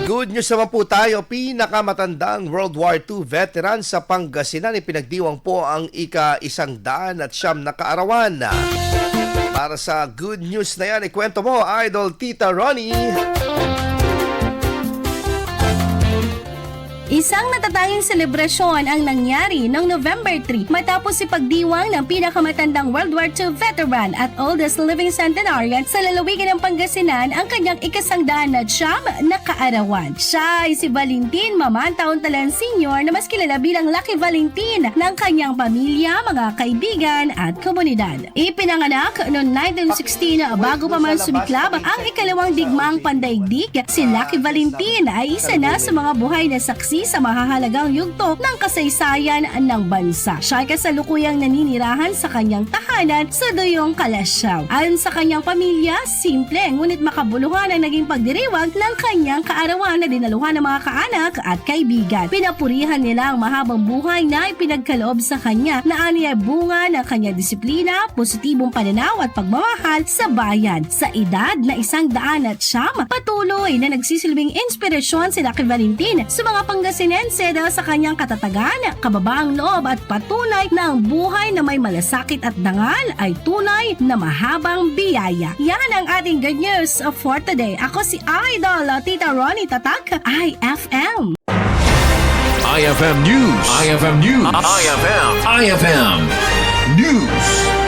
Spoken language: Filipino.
Good news naman po tayo, pinakamatandang World War II veteran sa Pangasinan, ipinagdiwang po ang ika-109 na kaarawan. Para sa good news na yan, ikwento mo, Idol Tita Ronnie. Isang natatanging selebrasyon ang nangyari noong November 3 matapos ipagdiwang ng pinakamatandang World War II veteran at oldest living centenarian sa lalawigan ng Pangasinan ang kanyang ika-109 na kaarawan. Siya ay si Valentin Mamantaon-Talan Sr. na mas kilala bilang Lucky Valentin ng kanyang pamilya, mga kaibigan at komunidad. Ipinanganak noong 1916 bago pa man sumiklab ang ikalawang digmaang pandaigdig, si Lucky Valentin ay isa na sa mga buhay na saksi sa mahahalagang yugto ng kasaysayan ng bansa. Siya ay kasalukuyang naninirahan sa kanyang tahanan sa Duyong, Kalasyaw. Ayon sa kanyang pamilya, simple ngunit makabuluhan ang naging pagdiriwang ng kanyang kaarawan na dinaluhan ng mga kaanak at kaibigan. Pinapurihan nila ang mahabang buhay na ipinagkaloob sa kanya na aniya bunga ng kanyang disiplina, positibong pananaw at pagmamahal sa bayan. Sa edad na 109, patuloy na nagsisilbing inspirasyon si Lucky Valentin sa mga Pangasinense dahil sa kanyang katatagan, kababaang loob at patunay na ang buhay na may malasakit at dangal ay tunay na mahabang biyaya. Yan ang ating good news for today. Ako si Idol Tita Ronnie Tatak, IFM. IFM News. IFM News. IFM News.